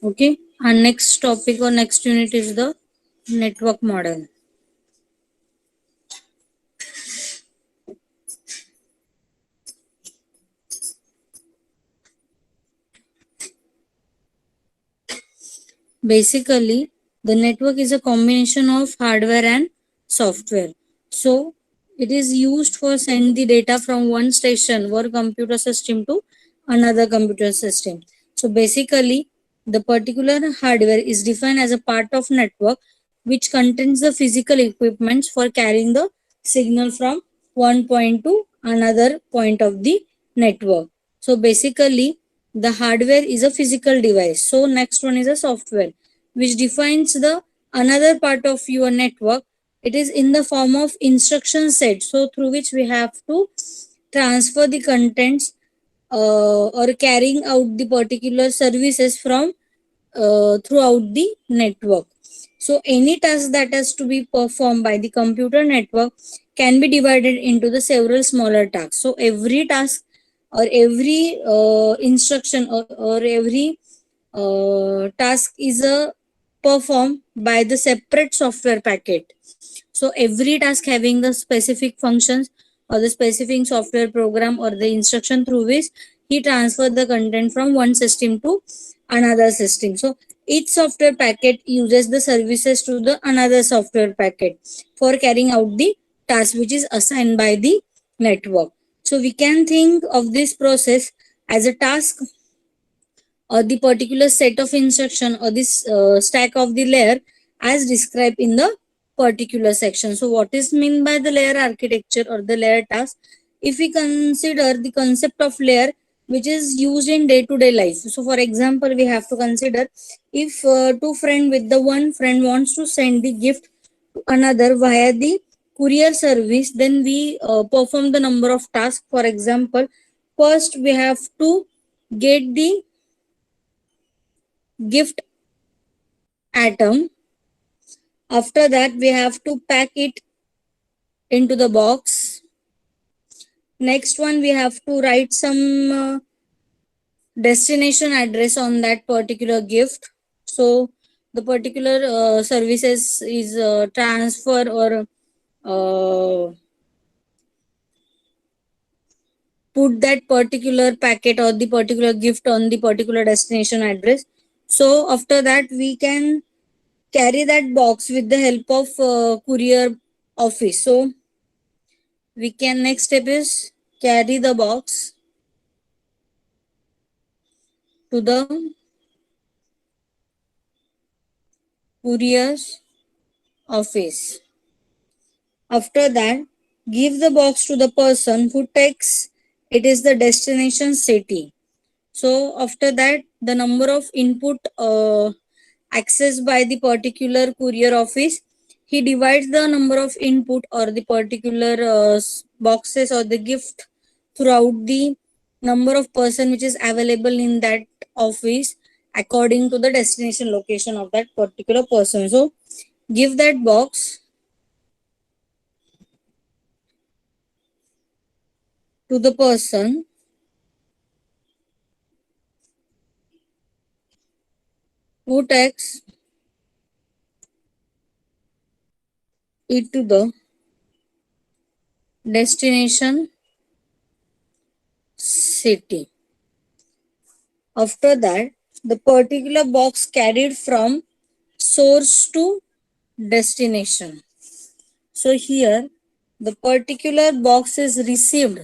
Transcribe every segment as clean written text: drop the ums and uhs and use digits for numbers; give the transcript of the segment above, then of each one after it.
Okay. Our next topic or next unit is the network model. Basically, the network is a combination of hardware and software. So it is used for send the data from one station or computer system to another computer system. So basically, the particular hardware is defined as a part of network which contains the physical equipments for carrying the signal from one point to another point of the network. So basically, the hardware is a physical device. So next one is a software which defines the another part of your network. It is in the form of instruction set, so through which we have to transfer the contents or carrying out the particular services from throughout the network. So any task that has to be performed by the computer network can be divided into the several smaller tasks. So every task or every instruction or every task is performed by the separate software packet. So every task having the specific functions or the specific software program or the instruction through which he transferred the content from one system to another system. So each software packet uses the services to the another software packet for carrying out the task which is assigned by the network. So we can think of this process as a task or the particular set of instruction or this stack of the layer as described in the particular section. So what is meant by the layer architecture or the layer task? If we consider the concept of layer which is used in day-to-day life. So for example, we have to consider if two friend with the one friend wants to send the gift to another via the courier service, then we perform the number of tasks. For example, first we have to get the gift atom. After that, we have to pack it into the box. Next one, we have to write some destination address on that particular gift. So the particular services is transfer or put that particular packet or the particular gift on the particular destination address. So after that, we can carry that box with the help of courier office. So we can next step is carry the box to the courier's office. After that, give the box to the person who takes it is the destination city. So after that, the number of input accessed by the particular courier office, he divides the number of input or the particular boxes or the gift throughout the number of person which is available in that office according to the destination location of that particular person. So give that box to the person who takes it to the destination city. After that, the particular box carried from source to destination. So here the particular box is received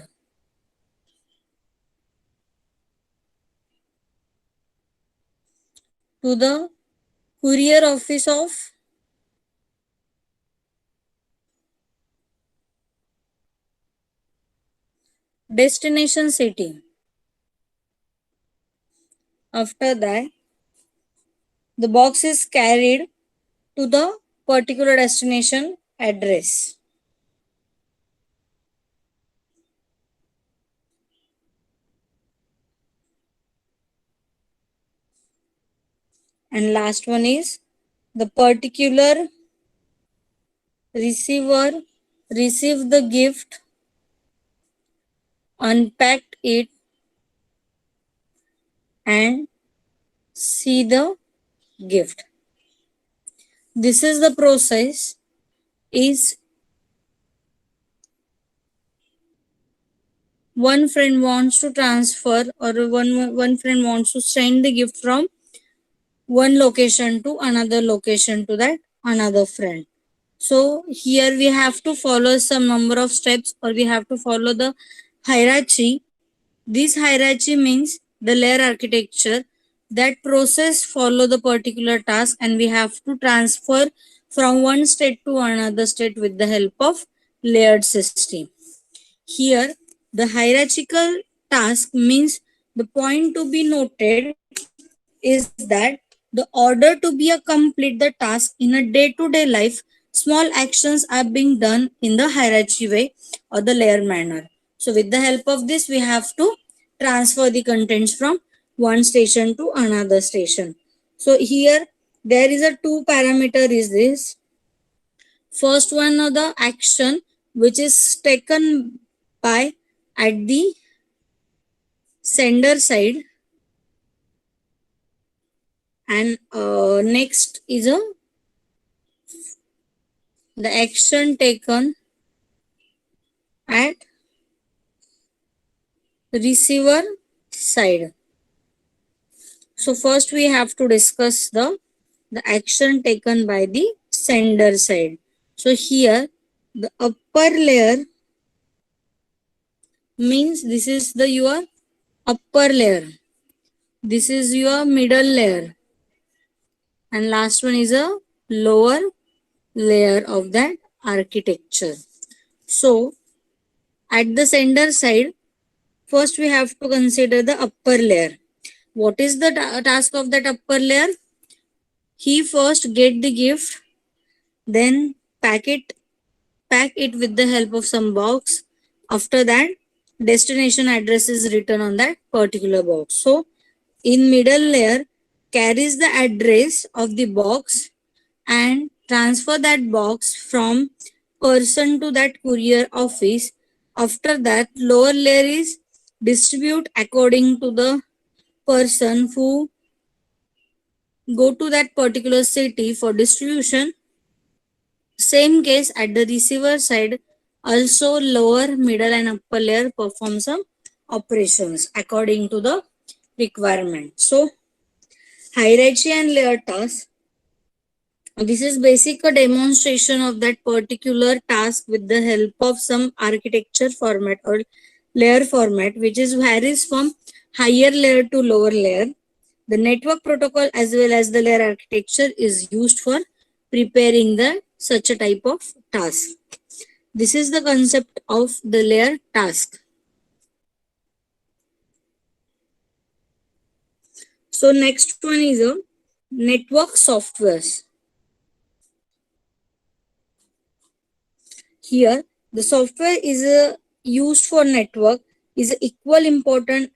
to the courier office of destination city. After that, the box is carried to the particular destination address. And last one is the particular receiver received the gift, unpacked it, and see the gift. This is the process is one friend wants to transfer or one friend wants to send the gift from one location to another location to that another friend. So here we have to follow some number of steps, or we have to follow the hierarchy. This hierarchy means the layer architecture. That process follow the particular task, and we have to transfer from one state to another state with the help of layered system. Here, the hierarchical task means the point to be noted is that the order to be a complete the task in a day-to-day life, small actions are being done in the hierarchy way or the layer manner. So with the help of this, we have to transfer the contents from one station to another station. So here there is a two parameter is this. First one of the action which is taken by at the sender side, and next is the action taken at receiver side. So first we have to discuss the action taken by the sender side. So here the upper layer means this is the your upper layer, this is your middle layer, and last one is a lower layer of that architecture. So at the sender side, first we have to consider the upper layer. What is the task of that upper layer? He first get the gift, then pack it with the help of some box. After that, destination address is written on that particular box. So in middle layer carries the address of the box and transfer that box from person to that courier office. After that, lower layer is distribute according to the person who go to that particular city for distribution. Same case at the receiver side, also lower, middle and upper layer perform some operations according to the requirement. So hierarchy and layer task. This is basic a demonstration of that particular task with the help of some architecture format or layer format, which is varies from higher layer to lower layer. The network protocol as well as the layer architecture is used for preparing the such a type of task. This is the concept of the layer task. So next one is a network softwares. Here the software is used for network is equal important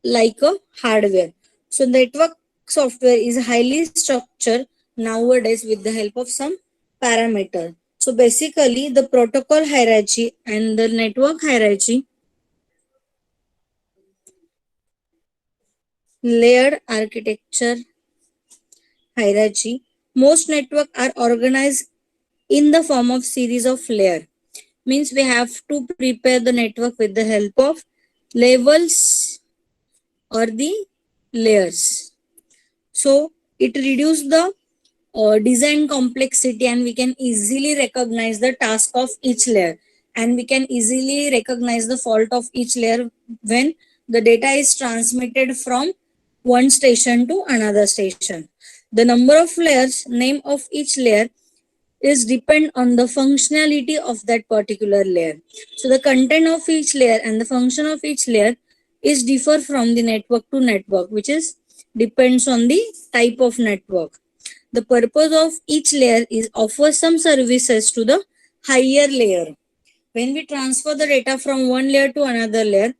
like a hardware. So network software is highly structured nowadays with the help of some parameter. So basically the protocol hierarchy and the network hierarchy, layered architecture hierarchy, most network are organized in the form of series of layer. Means we have to prepare the network with the help of levels or the layers. So it reduces the design complexity, and we can easily recognize the task of each layer, and we can easily recognize the fault of each layer when the data is transmitted from one station to another station. The number of layers, name of each layer is depend on the functionality of that particular layer. So the content of each layer and the function of each layer is differ from the network to network, which is depends on the type of network. The purpose of each layer is offer some services to the higher layer. When we transfer the data from one layer to another layer,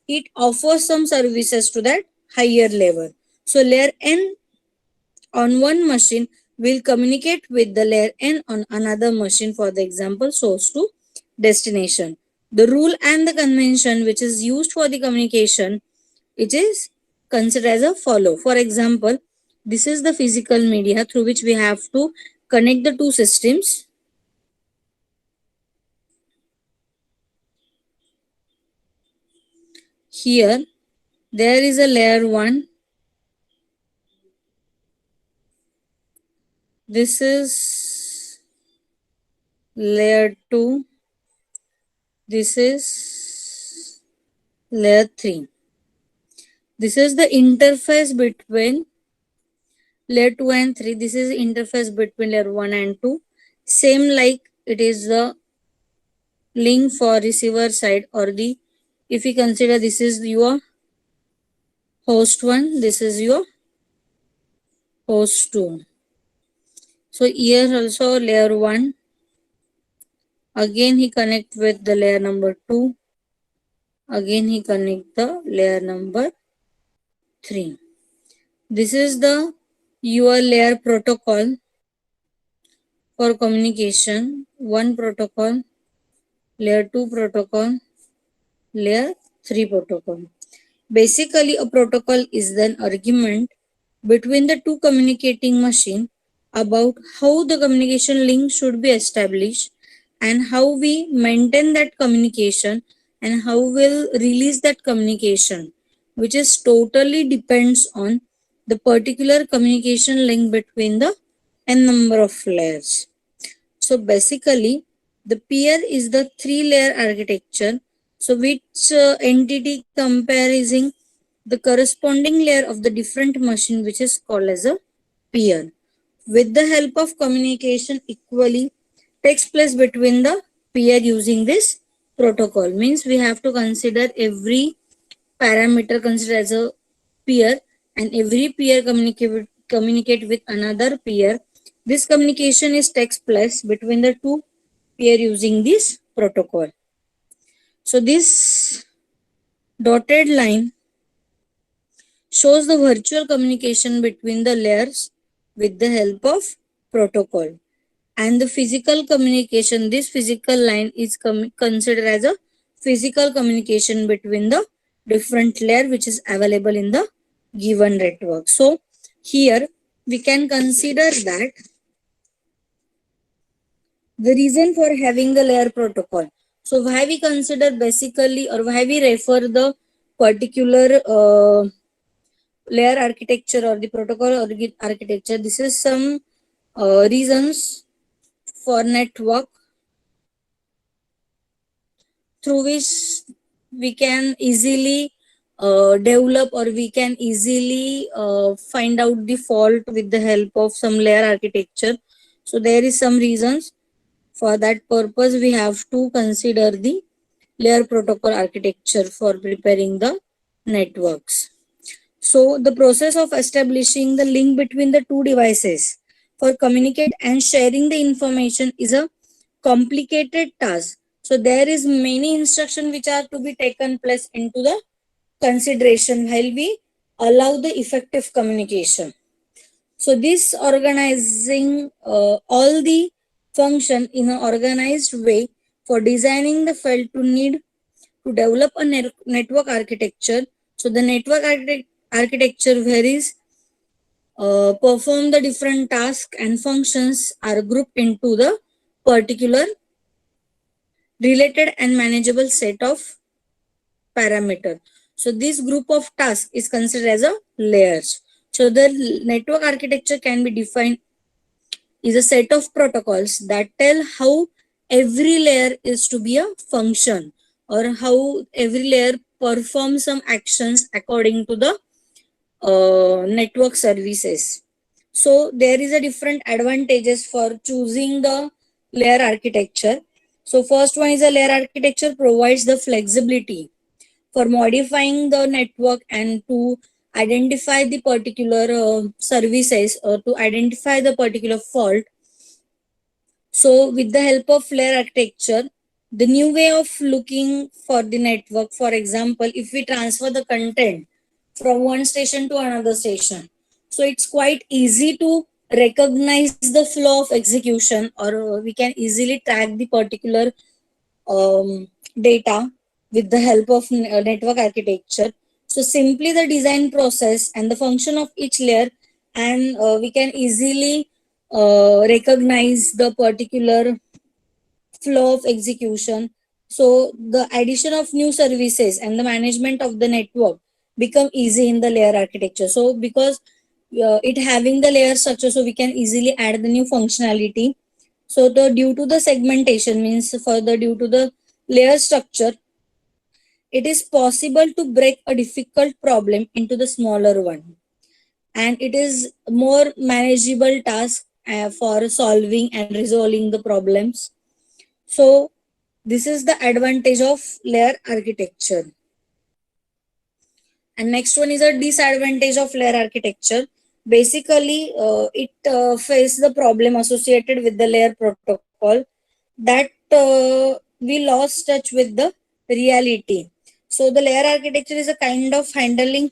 it offers some services to that higher level. So layer N on one machine will communicate with the layer N on another machine, for the example source to destination. The rule and the convention which is used for the communication, it is considered as a follow. For example, This is the physical media through which we have to connect the two systems. Here, there is a layer 1. This is layer 2. This is layer 3. This is the interface between layer 2 and 3. This is the interface between layer 1 and 2. Same like it is the link for receiver side, or the, if we consider this is your host 1, this is your host 2. So here also layer 1, again he connect with the layer number 2, again he connect the layer number 3. This is the your layer protocol for communication. 1 protocol, layer 2 protocol, layer 3 protocol. Basically, a protocol is an argument between the two communicating machine about how the communication link should be established and how we maintain that communication and how we'll release that communication, which is totally depends on the particular communication link between the n number of layers. So basically, the peer is the 3-layer architecture. So which entity comparing the corresponding layer of the different machine, which is called as a peer. With the help of communication equally takes place between the peer using this protocol. Means we have to consider every parameter considered as a peer, and every peer communicate with another peer. This communication is takes place between the two peer using this protocol. So this dotted line shows the virtual communication between the layers with the help of protocol. And the physical communication, this physical line is considered as a physical communication between the different layer which is available in the given network. So here we can consider that the reason for having the layer protocol. So why we consider basically, or why we refer the particular layer architecture or the protocol or the architecture. This is some reasons for network through which we can easily develop, or we can easily find out the fault with the help of some layer architecture. So there is some reasons. For that purpose, we have to consider the layer protocol architecture for preparing the networks. So the process of establishing the link between the two devices for communicate and sharing the information is a complicated task. So there is many instructions which are to be taken place into the consideration while we allow the effective communication. So this organizing all the function in an organized way for designing the field to need to develop a network architecture. So the network architecture varies, perform the different tasks and functions are grouped into the particular related and manageable set of parameter. So this group of tasks is considered as a layers. So the network architecture can be defined is a set of protocols that tell how every layer is to be a function, or how every layer performs some actions according to the network services. So there is a different advantages for choosing the layer architecture. So first one is a layer architecture provides the flexibility for modifying the network and to identify the particular services, or to identify the particular fault. So with the help of layer architecture, the new way of looking for the network, for example, if we transfer the content from one station to another station, so it's quite easy to recognize the flow of execution, or we can easily track the particular data with the help of network architecture. So simply the design process and the function of each layer and we can easily recognize the particular flow of execution. So the addition of new services and the management of the network become easy in the layer architecture. So because it having the layer structure, so we can easily add the new functionality. So the due to the segmentation means further due to the layer structure, it is possible to break a difficult problem into the smaller one, and it is more manageable task for solving and resolving the problems. So this is the advantage of layer architecture. And next one is a disadvantage of layer architecture. Basically, it faces the problem associated with the layer protocol that we lost touch with the reality. So the layer architecture is a kind of handling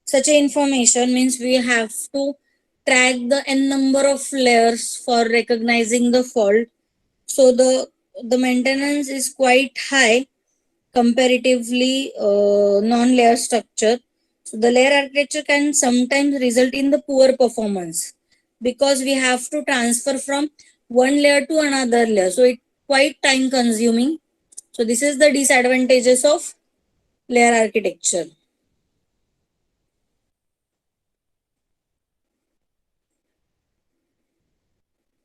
such a information means we have to track the n number of layers for recognizing the fault. So the maintenance is quite high comparatively non-layer structure. So the layer architecture can sometimes result in the poor performance because we have to transfer from one layer to another layer. So it quite time consuming. So this is the disadvantages of layer architecture.